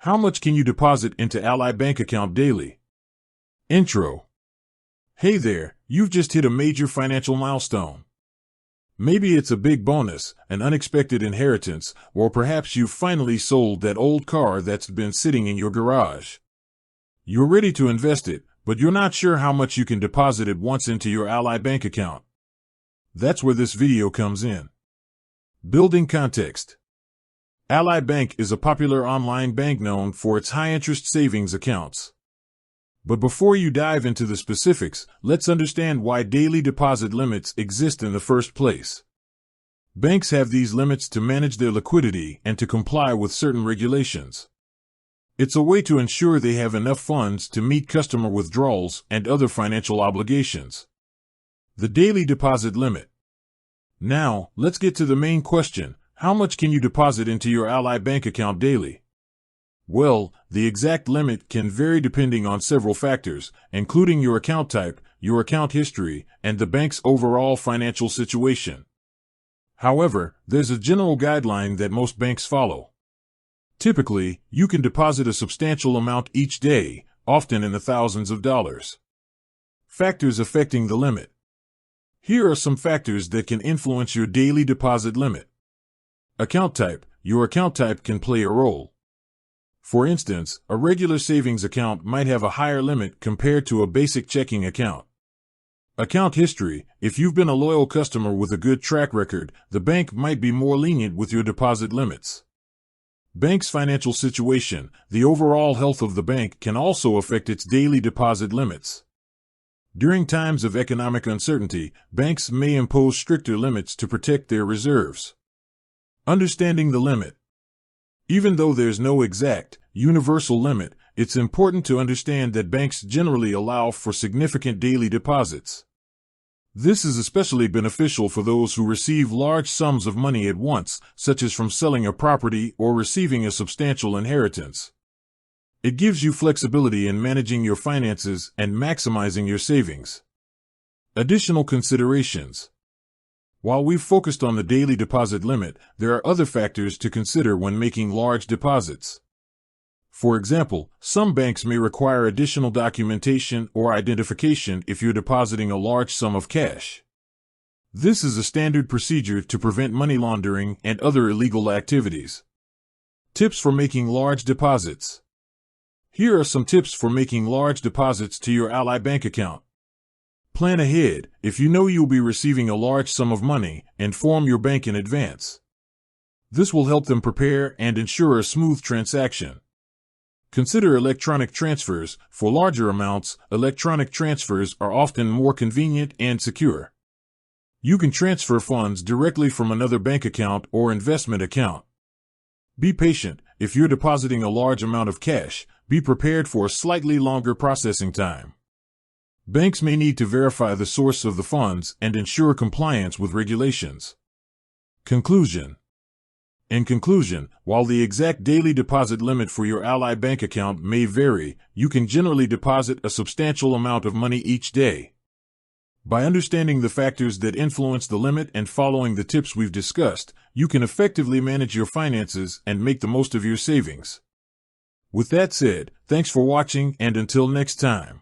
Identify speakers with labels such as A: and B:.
A: How much can you deposit into Ally Bank account daily? Intro. Hey there, you've just hit a major financial milestone. Maybe it's a big bonus, an unexpected inheritance, or perhaps you've finally sold that old car that's been sitting in your garage. You're ready to invest it, but you're not sure how much you can deposit at once into your Ally Bank account. That's where this video comes in. Building context. Ally Bank is a popular online bank known for its high-interest savings accounts. But before you dive into the specifics, let's understand why daily deposit limits exist in the first place. Banks have these limits to manage their liquidity and to comply with certain regulations. It's a way to ensure they have enough funds to meet customer withdrawals and other financial obligations. The daily deposit limit. Now, let's get to the main question. How much can you deposit into your Ally Bank account daily? Well, the exact limit can vary depending on several factors, including your account type, your account history, and the bank's overall financial situation. However, there's a general guideline that most banks follow. Typically, you can deposit a substantial amount each day, often in the thousands of dollars. Factors affecting the limit. Here are some factors that can influence your daily deposit limit. Account type. Your account type can play a role. For instance, a regular savings account might have a higher limit compared to a basic checking account. Account history. If you've been a loyal customer with a good track record, the bank might be more lenient with your deposit limits. Bank's financial situation. The overall health of the bank can also affect its daily deposit limits. During times of economic uncertainty, banks may impose stricter limits to protect their reserves. Understanding the limit. Even though there's no exact, universal limit, it's important to understand that banks generally allow for significant daily deposits. This is especially beneficial for those who receive large sums of money at once, such as from selling a property or receiving a substantial inheritance. It gives you flexibility in managing your finances and maximizing your savings. Additional considerations. While we've focused on the daily deposit limit, there are other factors to consider when making large deposits. For example, some banks may require additional documentation or identification if you're depositing a large sum of cash. This is a standard procedure to prevent money laundering and other illegal activities. Tips for making large deposits. Here are some tips for making large deposits to your Ally Bank account. Plan ahead. If you know you'll be receiving a large sum of money, inform your bank in advance. This will help them prepare and ensure a smooth transaction. Consider electronic transfers. For larger amounts, electronic transfers are often more convenient and secure. You can transfer funds directly from another bank account or investment account. Be patient. If you're depositing a large amount of cash, be prepared for a slightly longer processing time. Banks may need to verify the source of the funds and ensure compliance with regulations. Conclusion. In conclusion, while the exact daily deposit limit for your Ally Bank account may vary, you can generally deposit a substantial amount of money each day. By understanding the factors that influence the limit and following the tips we've discussed, you can effectively manage your finances and make the most of your savings. With that said, thanks for watching, and until next time.